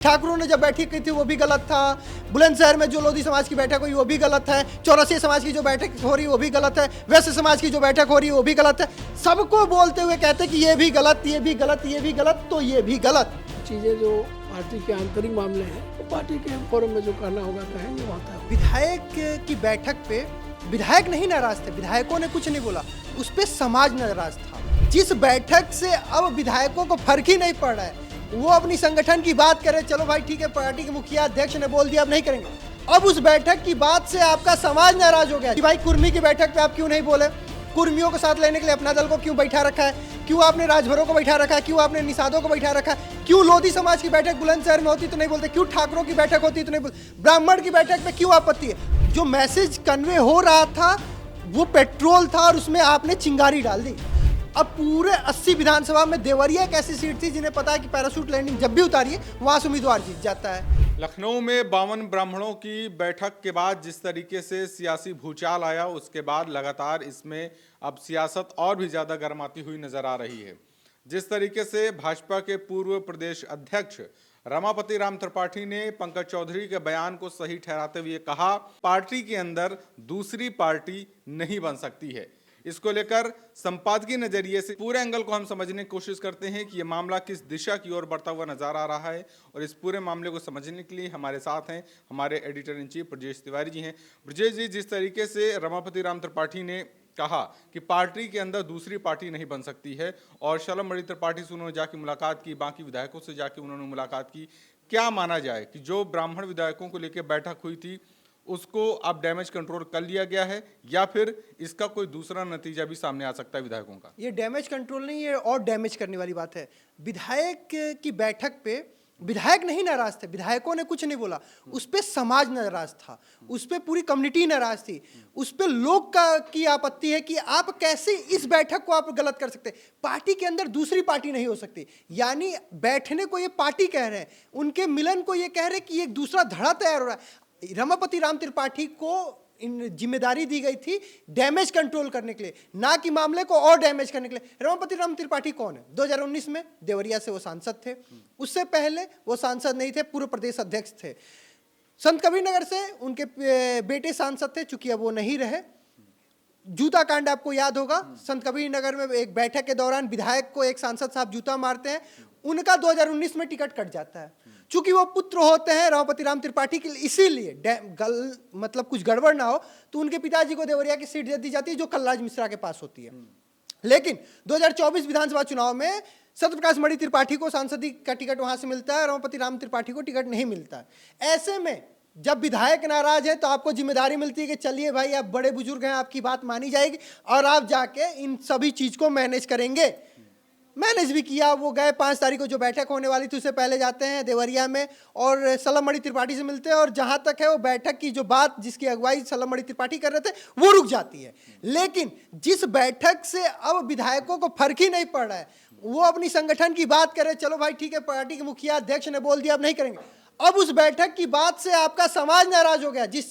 ठाकुरों ने जब बैठक की थी वो भी गलत था। बुलंदशहर में जो लोधी समाज की बैठक हुई वो भी गलत है। चौरसिया समाज की जो बैठक हो रही है वो भी गलत है। वैश्य समाज की जो बैठक हो रही है वो भी गलत है। सबको बोलते हुए कहते कि ये भी गलत, ये भी गलत, ये भी गलत, तो ये भी गलत। चीजें जो पार्टी के आंतरिक मामले हैं तो पार्टी के फोरम में जो करना होगा कहेंगे होता है। विधायक की बैठक पे विधायक नहीं नाराज थे, विधायकों ने कुछ नहीं बोला, उस पे समाज नाराज था। जिस बैठक से अब विधायकों को फर्क ही नहीं पड़ रहा है, वो अपनी संगठन की बात करे, चलो भाई ठीक है, पार्टी के मुखिया अध्यक्ष ने बोल दिया अब नहीं करेंगे। अब उस बैठक की बात से आपका समाज नाराज हो गया कि भाई कुर्मी की बैठक पे आप क्यों नहीं बोले, कुर्मियों को साथ लेने के लिए अपना दल को क्यों बैठा रखा है, क्यों आपने राजभरों को बैठा रखा है, क्यों आपने निषादों को बैठा रखा है, क्यों लोधी समाज की बैठक बुलंदशहर में होती तो नहीं बोलते, क्यों ठाकुरों की बैठक होती तो नहीं बोलते, ब्राह्मण की बैठक पे क्यों आपत्ति है। जो मैसेज कन्वे हो रहा था वो पेट्रोल था और उसमें आपने चिंगारी डाल दी। अब पूरे 80 विधानसभा में देवरिया एक ऐसी सीट थी जिन्हें पता है कि पैराशूट लैंडिंग जब भी उतारिए वहां से उम्मीदवार जीत जाता है। लखनऊ में 52 ब्राह्मणों की बैठक के बाद जिस तरीके से सियासी भूचाल आया, उसके बाद लगातार इसमें अब सियासत और भी ज़्यादा गर्माती हुई नजर आ रही है। जिस तरीके से भाजपा के पूर्व प्रदेश अध्यक्ष रमापति राम त्रिपाठी ने पंकज चौधरी के बयान को सही ठहराते हुए कहा, पार्टी के अंदर दूसरी पार्टी नहीं बन सकती है। इसको लेकर संपादकीय नजरिए से पूरे एंगल को हम समझने की कोशिश करते हैं कि ये मामला किस दिशा की ओर बढ़ता हुआ नजर आ रहा है। और इस पूरे मामले को समझने के लिए हमारे साथ हैं हमारे editor in chief Brajesh Tiwari ji हैं। ब्रजेश जी, जिस तरीके से रमापति राम त्रिपाठी ने कहा कि पार्टी के अंदर दूसरी पार्टी नहीं बन सकती है और शलमणि त्रिपाठी से उन्होंने जाके मुलाकात की, बाकी विधायकों से जाके उन्होंने मुलाकात की, क्या माना जाए कि जो ब्राह्मण विधायकों को लेकर बैठक हुई थी उसको अब डैमेज कंट्रोल कर लिया गया है या फिर इसका कोई दूसरा नतीजा भी सामने आ सकता है विधायकों का? ये डैमेज कंट्रोल नहीं है और डैमेज करने वाली बात है। विधायक की बैठक पे विधायक नहीं नाराज थे, विधायकों ने कुछ नहीं बोला, उस पे समाज नाराज था, उस पे पूरी कम्युनिटी नाराज थी, उस पे लोग की आपत्ति है कि आप कैसे इस बैठक को आप गलत कर सकते। पार्टी के अंदर दूसरी पार्टी नहीं हो सकती, यानी बैठने को ये पार्टी कह रहे हैं, उनके मिलन को ये कह रहे हैं कि एक दूसरा धड़ा तैयार हो रहा है। रमापति राम त्रिपाठी को इन जिम्मेदारी दी गई थी डैमेज कंट्रोल करने के लिए, ना कि मामले को और डैमेज करने के लिए। रमापति राम त्रिपाठी कौन है? 2019 में देवरिया से वो सांसद थे, उससे पहले वो सांसद नहीं थे, पूर्व प्रदेश अध्यक्ष थे। संत कबीर नगर से उनके बेटे सांसद थे, चूंकि अब वो नहीं रहे। जूता कांड आपको याद होगा, संत कबीर नगर में एक बैठक के दौरान विधायक को एक सांसद साहब जूता मारते हैं, उनका 2019 में टिकट कट जाता है। चूंकि वो पुत्र होते हैं रमापति राम त्रिपाठी के, इसीलिए मतलब कुछ गड़बड़ ना हो तो उनके पिताजी को देवरिया की सीट दे दी जाती है जो कलराज मिश्रा के पास होती है। लेकिन 2024 विधानसभा चुनाव में सत्यप्रकाश मणि त्रिपाठी को सांसदी का टिकट वहां से मिलता है, रमापति राम त्रिपाठी को टिकट नहीं मिलता है। ऐसे में जब विधायक नाराज है तो आपको जिम्मेदारी मिलती है कि चलिए भाई आप बड़े बुजुर्ग हैं, आपकी बात मानी जाएगी और आप जाके इन सभी चीज को मैनेज करेंगे। मैनेज भी किया, वो गए 5 तारीख को जो बैठक होने वाली थी उससे पहले जाते हैं देवरिया में और शलमणि त्रिपाठी से मिलते हैं और जहां तक है वो बैठक की जो बात जिसकी अगुवाई शलमणि त्रिपाठी कर रहे थे वो रुक जाती है। लेकिन जिस बैठक से अब विधायकों को फर्क ही नहीं पड़ रहा है, वो अपनी संगठन की बात करे, चलो भाई ठीक है, पार्टी के मुखिया अध्यक्ष ने बोल दिया अब नहीं करेंगे। अब उस बैठक की बात से आपका समाज नाराज हो गया। जिस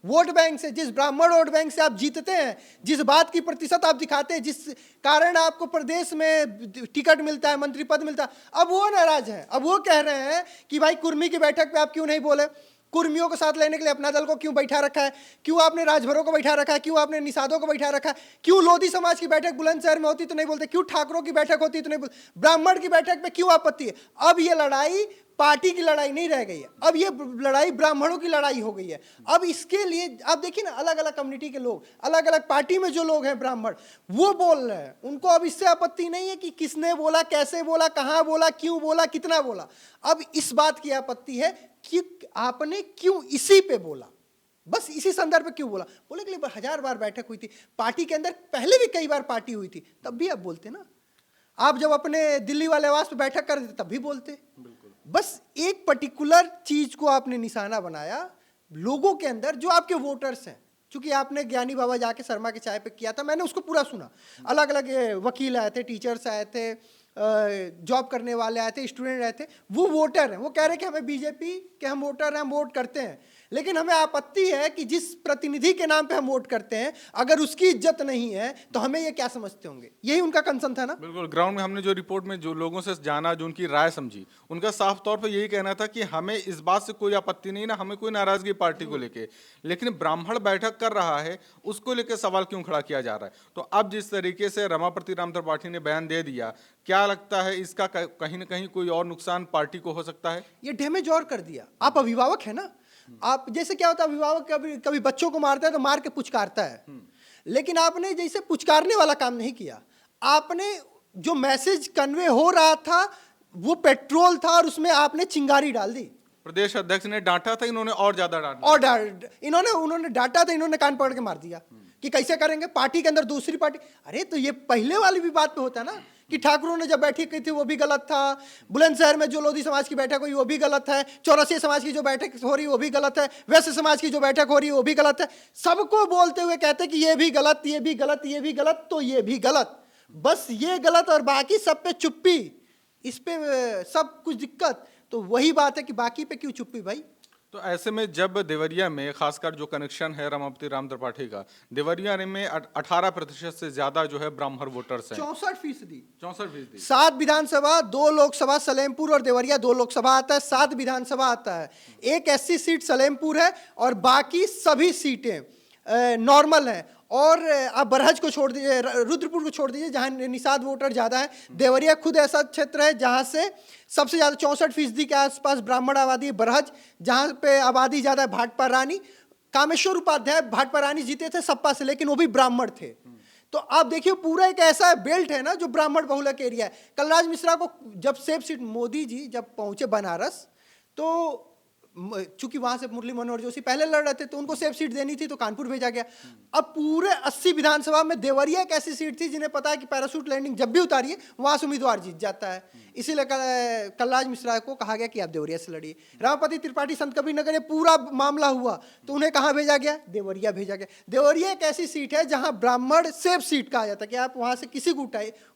वोट बैंक से, जिस ब्राह्मण वोट बैंक से आप जीतते हैं, जिस बात की प्रतिशत आप दिखाते हैं, जिस कारण आपको प्रदेश में टिकट मिलता है, मंत्री पद मिलता है, अब वो नाराज है। अब वो कह रहे हैं कि भाई कुर्मी की बैठक पे आप क्यों नहीं बोले, कुर्मियों को साथ लेने के लिए अपना दल को क्यों बैठा रखा है, क्यों आपने राजभरों को बैठा रखा है, क्यों आपने निषादों को बैठा रखा है, क्यों लोधी समाज की बैठक बुलंदशहर में होती तो नहीं बोलते, क्यों ठाकुरों की बैठक होती तो नहीं बोलते, ब्राह्मण की बैठक पे क्यों आपत्ति है। अब ये लड़ाई पार्टी की लड़ाई नहीं रह गई है, अब ये लड़ाई ब्राह्मणों की लड़ाई हो गई है। अब इसके लिए आप देखिए ना, अलग अलग कम्युनिटी के लोग, अलग अलग पार्टी में जो लोग हैं ब्राह्मण, वो बोल रहे हैं, उनको अब इससे आपत्ति नहीं है कि किसने बोला, कैसे बोला, कहाँ बोला, क्यों बोला, कितना बोला। अब इस बात की आपत्ति है कि आपने क्यों इसी पे बोला, बस इसी संदर्भ पे क्यों बोला। बोले कि 1000 बार बैठक हुई थी, पार्टी के अंदर पहले भी कई बार पार्टी हुई थी, तब भी आप बोलते ना। आप जब अपने दिल्ली वाले आवास पे बैठक कर रहे थे तब भी बोलते। बस एक पर्टिकुलर चीज को आपने निशाना बनाया लोगों के अंदर, जो आपके वोटर्स हैं। चूंकि आपने ज्ञानी बाबा जाके शर्मा के चाय पे किया था, मैंने उसको पूरा सुना, अलग अलग वकील आए थे, टीचर्स आए थे, जॉब करने वाले आए थे, स्टूडेंट आए थे, वो वोटर हैं, वो कह रहे हैं कि हमें बीजेपी के हम वोटर हैं, हम वोट करते हैं। लेकिन हमें आपत्ति है कि जिस प्रतिनिधि के नाम पे हम वोट करते हैं, अगर उसकी इज्जत नहीं है तो हमें ये क्या समझते होंगे। यही उनका कंसर्न था ना। बिल्कुल, ग्राउंड में हमने जो रिपोर्ट में जो लोगों से जाना, जो उनकी राय समझी, उनका साफ तौर पर यही कहना था कि हमें इस बात से कोई आपत्ति नहीं ना, हमें कोई नाराजगी पार्टी को लेके, लेकिन ब्राह्मण बैठक कर रहा है उसको लेकर सवाल क्यों खड़ा किया जा रहा है। तो अब जिस तरीके से रमापति राम त्रिपाठी ने बयान दे दिया, क्या लगता है इसका कहीं ना कहीं कोई और नुकसान पार्टी को हो सकता है? ये डैमेज और कर दिया। आप अभिभावक है ना, आप जैसे क्या होता है, अभिभावक कभी कभी बच्चों को मारता है तो मार के पुचकारता है, लेकिन आपने जैसे पुचकारने वाला काम नहीं किया। आपने जो मैसेज कन्वे हो रहा था वो पेट्रोल था और उसमें आपने चिंगारी डाल दी। प्रदेश अध्यक्ष ने डांटा था, इन्होंने और ज्यादा डांटा, उन्होंने डांटा था, इन्होंने कान पकड़ के मार दिया कि कैसे करेंगे, पार्टी के अंदर दूसरी पार्टी। अरे तो ये पहले वाली भी बात पे होता ना कि ठाकुरों ने जब बैठक की थी वो भी गलत था, बुलंदशहर में जो लोधी समाज की बैठक हुई वो भी गलत है, चौरसिया समाज की जो बैठक हो रही वो भी गलत है, वैश्य समाज की जो बैठक हो रही है वो भी गलत है। सबको बोलते हुए कहते कि ये भी गलत, ये भी गलत, ये भी गलत, तो ये भी गलत, बस ये गलत और बाकी सब पे चुप्पी, इस पे सब कुछ दिक्कत। तो वही बात है कि बाकी पे क्यों चुप्पी भाई। तो ऐसे में जब देवरिया में खासकर जो कनेक्शन है रमापति राम त्रिपाठी का, देवरिया में 18% से ज्यादा जो है ब्राह्मण वोटर्स हैं, 64%। 64%। 7 विधानसभा, 2 लोकसभा, सलेमपुर और देवरिया 2 लोकसभा आता है, 7 विधानसभा आता है, एक एससी सीट सलेमपुर है और बाकी सभी सीटें नॉर्मल हैं। और आप बरहज को छोड़ दीजिए, रुद्रपुर को छोड़ दीजिए जहाँ निषाद वोटर ज़्यादा है। देवरिया खुद ऐसा क्षेत्र है जहाँ से सबसे ज़्यादा 64% के आसपास ब्राह्मण आबादी है। बरहज जहाँ पे आबादी ज़्यादा है, भाटपा रानी, कामेश्वर उपाध्याय भाटपा रानी जीते थे सपा से, लेकिन वो भी ब्राह्मण थे। तो आप देखिए पूरा एक ऐसा बेल्ट है ना जो ब्राह्मण बहुलक एरिया है। कलराज मिश्रा को जब सेफ सीट, मोदी जी जब पहुँचे बनारस, तो चूंकि वहां से मुरली मनोहर जोशी पहले लड़ रहे थे तो उनको सेफ सीट देनी थी तो कानपुर भेजा गया। अब पूरे 80 विधानसभा में देवरिया एक ऐसी सीट थी जिन्हें पता है कि पैराशूट लैंडिंग जब भी उतारिए वहां से उम्मीदवार जीत जाता है, इसीलिए कलराज मिश्रा को कहा गया कि आप देवरिया से लड़िए। रमापति त्रिपाठी संत कबीर नगर ये पूरा मामला हुआ तो उन्हें कहाँ भेजा गया, देवरिया भेजा गया। देवरिया एक ऐसी सीट है जहां ब्राह्मण सेफ सीट कहा जाता है कि आप वहां से किसी को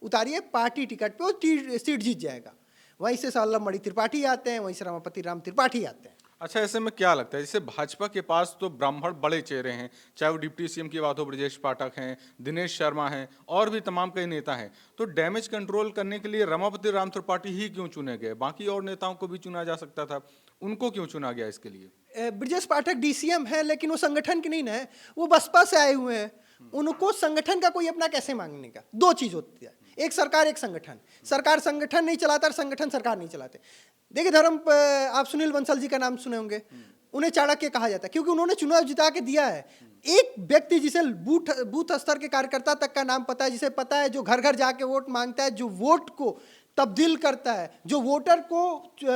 उतारिए पार्टी टिकट पे वो सीट जीत जाएगा। वहीं से साल्लम मणि त्रिपाठी आते हैं, वहीं से रमापति राम त्रिपाठी आते हैं। अच्छा, ऐसे में क्या लगता है, जैसे भाजपा के पास तो ब्राह्मण बड़े चेहरे हैं, चाहे वो डिप्टी सीएम की बात हो, ब्रजेश पाठक हैं, दिनेश शर्मा हैं और भी तमाम कई नेता हैं, तो डैमेज कंट्रोल करने के लिए रमापति राम त्रिपाठी ही क्यों चुने गए? बाकी और नेताओं को भी चुना जा सकता था, उनको क्यों चुना गया इसके लिए? ब्रजेश पाठक डीसीएम है लेकिन वो संगठन के नहीं है, वो बसपा से आए हुए हैं, उनको संगठन का कोई अपना कैसे मांगने का। 2 चीज होती है, एक सरकार एक संगठन। सरकार संगठन नहीं चलाता और संगठन सरकार नहीं चलाते। देखिए आप सुनील बंसल जी का नाम सुने होंगे, उन्हें चाणक्य कहा जाता है क्योंकि उन्होंने चुनाव जिता के दिया है। एक व्यक्ति जिसे बूथ स्तर के कार्यकर्ता तक का नाम पता है, जिसे पता है, जो घर घर जाके वोट मांगता है, जो वोट को तब्दील करता है, जो वोटर को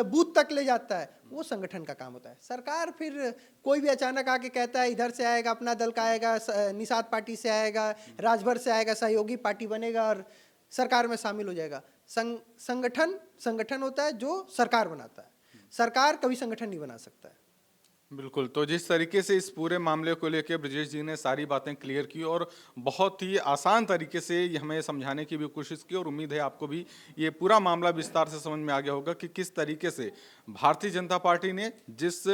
बूथ तक ले जाता है, वो संगठन का काम होता है। सरकार फिर कोई भी अचानक आके कहता है इधर से आएगा, अपना दल का आएगा, निषाद पार्टी से आएगा, राजभर से आएगा, सहयोगी पार्टी बनेगा और सरकार में शामिल हो जाएगा। संगठन होता है जो सरकार बनाता है, सरकार कभी संगठन नहीं बना सकता है। बिल्कुल, तो जिस तरीके से इस पूरे मामले को लेकर ब्रजेश जी ने सारी बातें क्लियर की और बहुत ही आसान तरीके से हमें समझाने की भी कोशिश की, और उम्मीद है आपको भी ये पूरा मामला विस्तार से समझ में आ गया होगा कि किस तरीके से भारतीय जनता पार्टी ने जिस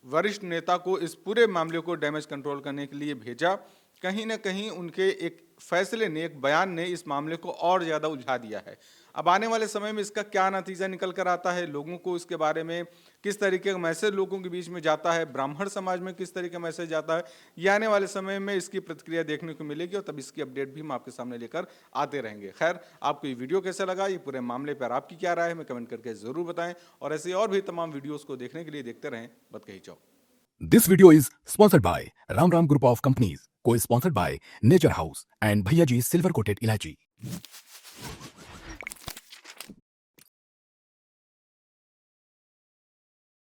वरिष्ठ नेता को इस पूरे मामले को डैमेज कंट्रोल करने के लिए भेजा, कहीं ना कहीं उनके एक फैसले ने, एक बयान ने इस मामले को और ज़्यादा उलझा दिया है। अब आने वाले समय में इसका क्या नतीजा निकल कर आता है, लोगों को इसके बारे में किस तरीके का मैसेज लोगों के बीच में जाता है, ब्राह्मण समाज में किस तरीके का मैसेज जाता है, ये आने वाले समय में इसकी प्रतिक्रिया देखने को मिलेगी और तब इसकी अपडेट भी हम आपके सामने लेकर आते रहेंगे। खैर, आपको ये वीडियो कैसा लगा, ये पूरे मामले पर आपकी क्या राय है, हमें कमेंट करके ज़रूर बताएं और ऐसे और भी तमाम वीडियोज़ को देखने के लिए देखते रहें बत कही चौक। This video is sponsored by Ram Ram Group of Companies, co-sponsored by Nature House and Bhaiya Ji Silver Coated Ilaichi.